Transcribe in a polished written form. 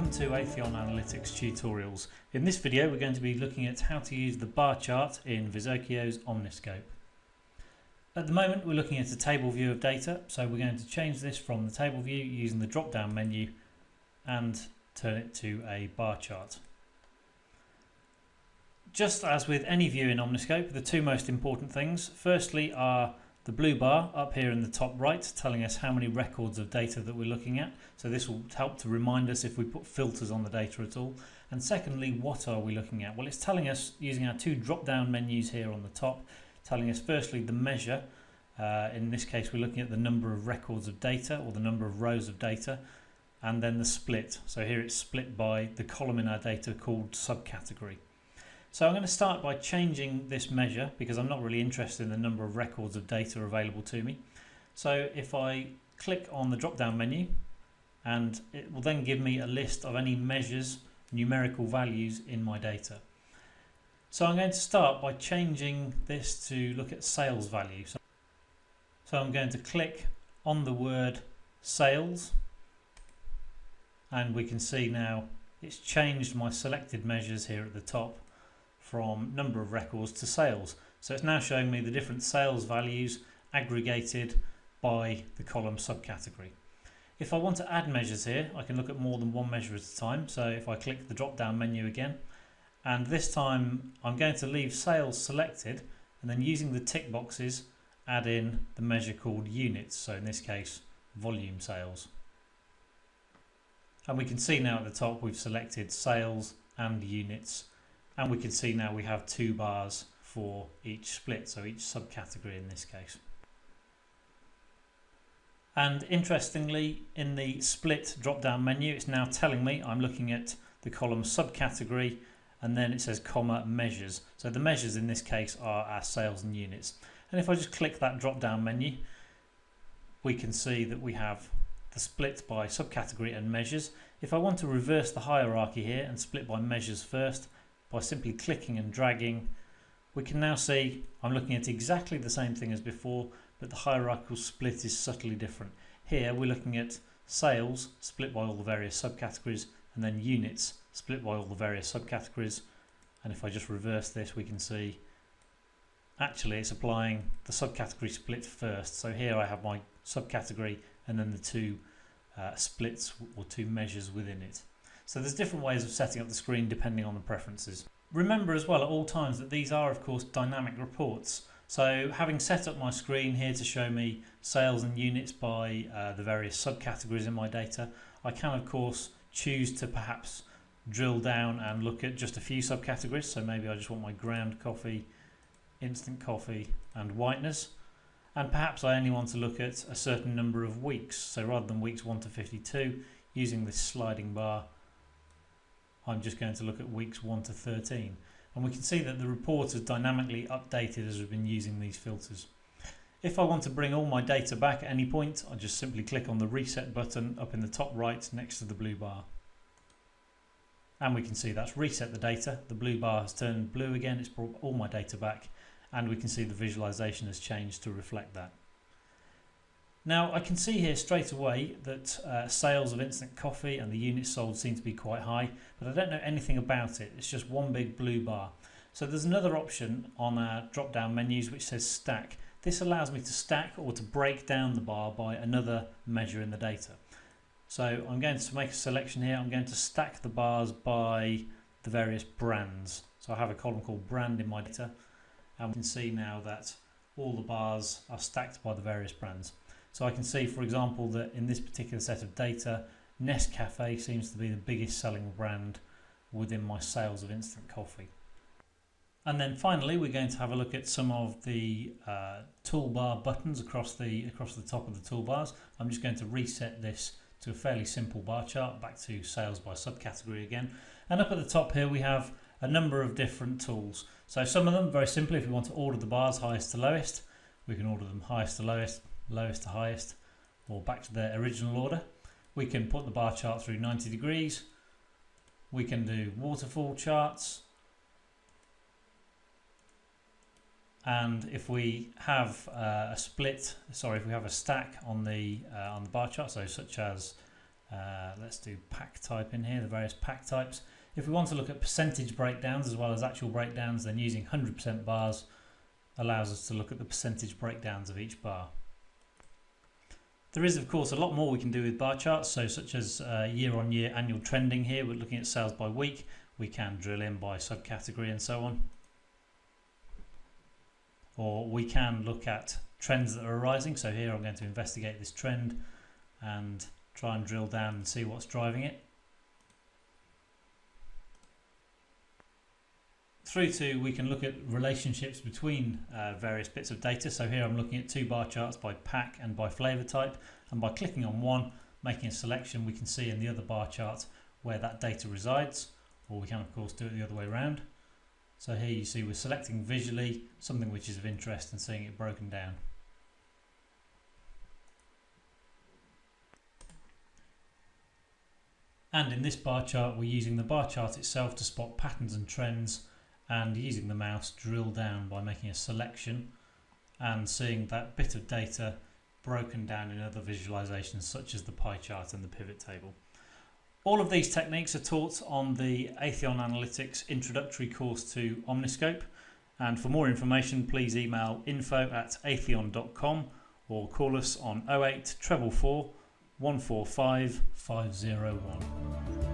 Welcome to Atheon Analytics Tutorials. In this video we're going to be looking at how to use the bar chart in Visokio's Omniscope. At the moment we're looking at a table view of data, so we're going to change this from the table view using the drop down menu and turn it to a bar chart. Just as with any view in Omniscope, the two most important things firstly are the blue bar up here in the top right telling us how many records of data that we're looking at, so this will help to remind us if we put filters on the data at all. And secondly, what are we looking at? Well, it's telling us using our two drop down menus here on the top, telling us firstly the measure. In this case we're looking at the number of records of data or the number of rows of data, and then the split. So here it's split by the column in our data called subcategory. So I'm going to start by changing this measure because I'm not really interested in the number of records of data available to me. So if I click on the drop down menu, and it will then give me a list of any measures, numerical values in my data. So I'm going to start by changing this to look at sales value. So I'm going to click on the word sales, and we can see now it's changed my selected measures here at the top from number of records to sales. So it's now showing me the different sales values aggregated by the column subcategory. If I want to add measures here, I can look at more than one measure at a time. So if I click the drop down menu again, and this time I'm going to leave sales selected, and then using the tick boxes add in the measure called units, so in this case volume sales. And we can see now at the top we've selected sales and units, and we can see now we have two bars for each split, so each subcategory in this case. And interestingly, in the split drop down menu it's now telling me I'm looking at the column subcategory, and then it says comma measures. So the measures in this case are our sales and units. And if I just click that drop down menu, we can see that we have the split by subcategory and measures. If I want to reverse the hierarchy here and split by measures first, by simply clicking and dragging, we can now see I'm looking at exactly the same thing as before, but the hierarchical split is subtly different. Here we're looking at sales split by all the various subcategories, and then units split by all the various subcategories. And if I just reverse this, we can see actually it's applying the subcategory split first. So here I have my subcategory and then the two splits or two measures within it. So there's different ways of setting up the screen depending on the preferences. Remember as well at all times that these are of course dynamic reports. So having set up my screen here to show me sales and units by the various subcategories in my data, I can of course choose to perhaps drill down and look at just a few subcategories. So maybe I just want my ground coffee, instant coffee and whiteness. And perhaps I only want to look at a certain number of weeks. So rather than weeks 1 to 52, using this sliding bar, I'm just going to look at weeks 1 to 13. And we can see that the report is dynamically updated as we've been using these filters. If I want to bring all my data back at any point, I just simply click on the reset button up in the top right next to the blue bar. And we can see that's reset the data. The blue bar has turned blue again, it's brought all my data back, and we can see the visualization has changed to reflect that. Now I can see here straight away that sales of instant coffee and the units sold seem to be quite high, but I don't know anything about it. It's just one big blue bar. So there's another option on our drop down menus which says stack. This allows me to stack or to break down the bar by another measure in the data. So I'm going to make a selection here. I'm going to stack the bars by the various brands. So I have a column called brand in my data, and we can see now that all the bars are stacked by the various brands. So I can see, for example, that in this particular set of data, Nescafe seems to be the biggest selling brand within my sales of instant coffee. And then finally, we're going to have a look at some of the toolbar buttons across the top of the toolbars. I'm just going to reset this to a fairly simple bar chart, back to sales by subcategory again. And up at the top here, we have a number of different tools. So some of them, very simply, if we want to order the bars highest to lowest, we can order them highest to lowest, lowest to highest, or back to their original order. We can put the bar chart through 90 degrees. We can do waterfall charts. And if we have if we have a stack on the bar chart, so such as Let's do pack type in here, the various pack types. If we want to look at percentage breakdowns as well as actual breakdowns, then using 100% bars allows us to look at the percentage breakdowns of each bar. There is, of course, a lot more we can do with bar charts, so such as year-on-year annual trending here. We're looking at sales by week. We can drill in by subcategory and so on. Or we can look at trends that are arising. So here I'm going to investigate this trend and try and drill down and see what's driving it. Through to we can look at relationships between various bits of data. So here I'm looking at two bar charts by pack and by flavour type, and by clicking on one, making a selection, we can see in the other bar chart where that data resides, or we can of course do it the other way around. So here you see we're selecting visually something which is of interest and seeing it broken down. And in this bar chart we're using the bar chart itself to spot patterns and trends, and using the mouse drill down by making a selection and seeing that bit of data broken down in other visualizations such as the pie chart and the pivot table. All of these techniques are taught on the Atheon Analytics introductory course to Omniscope, and for more information please email info@atheon.com or call us on 08 444 145 501.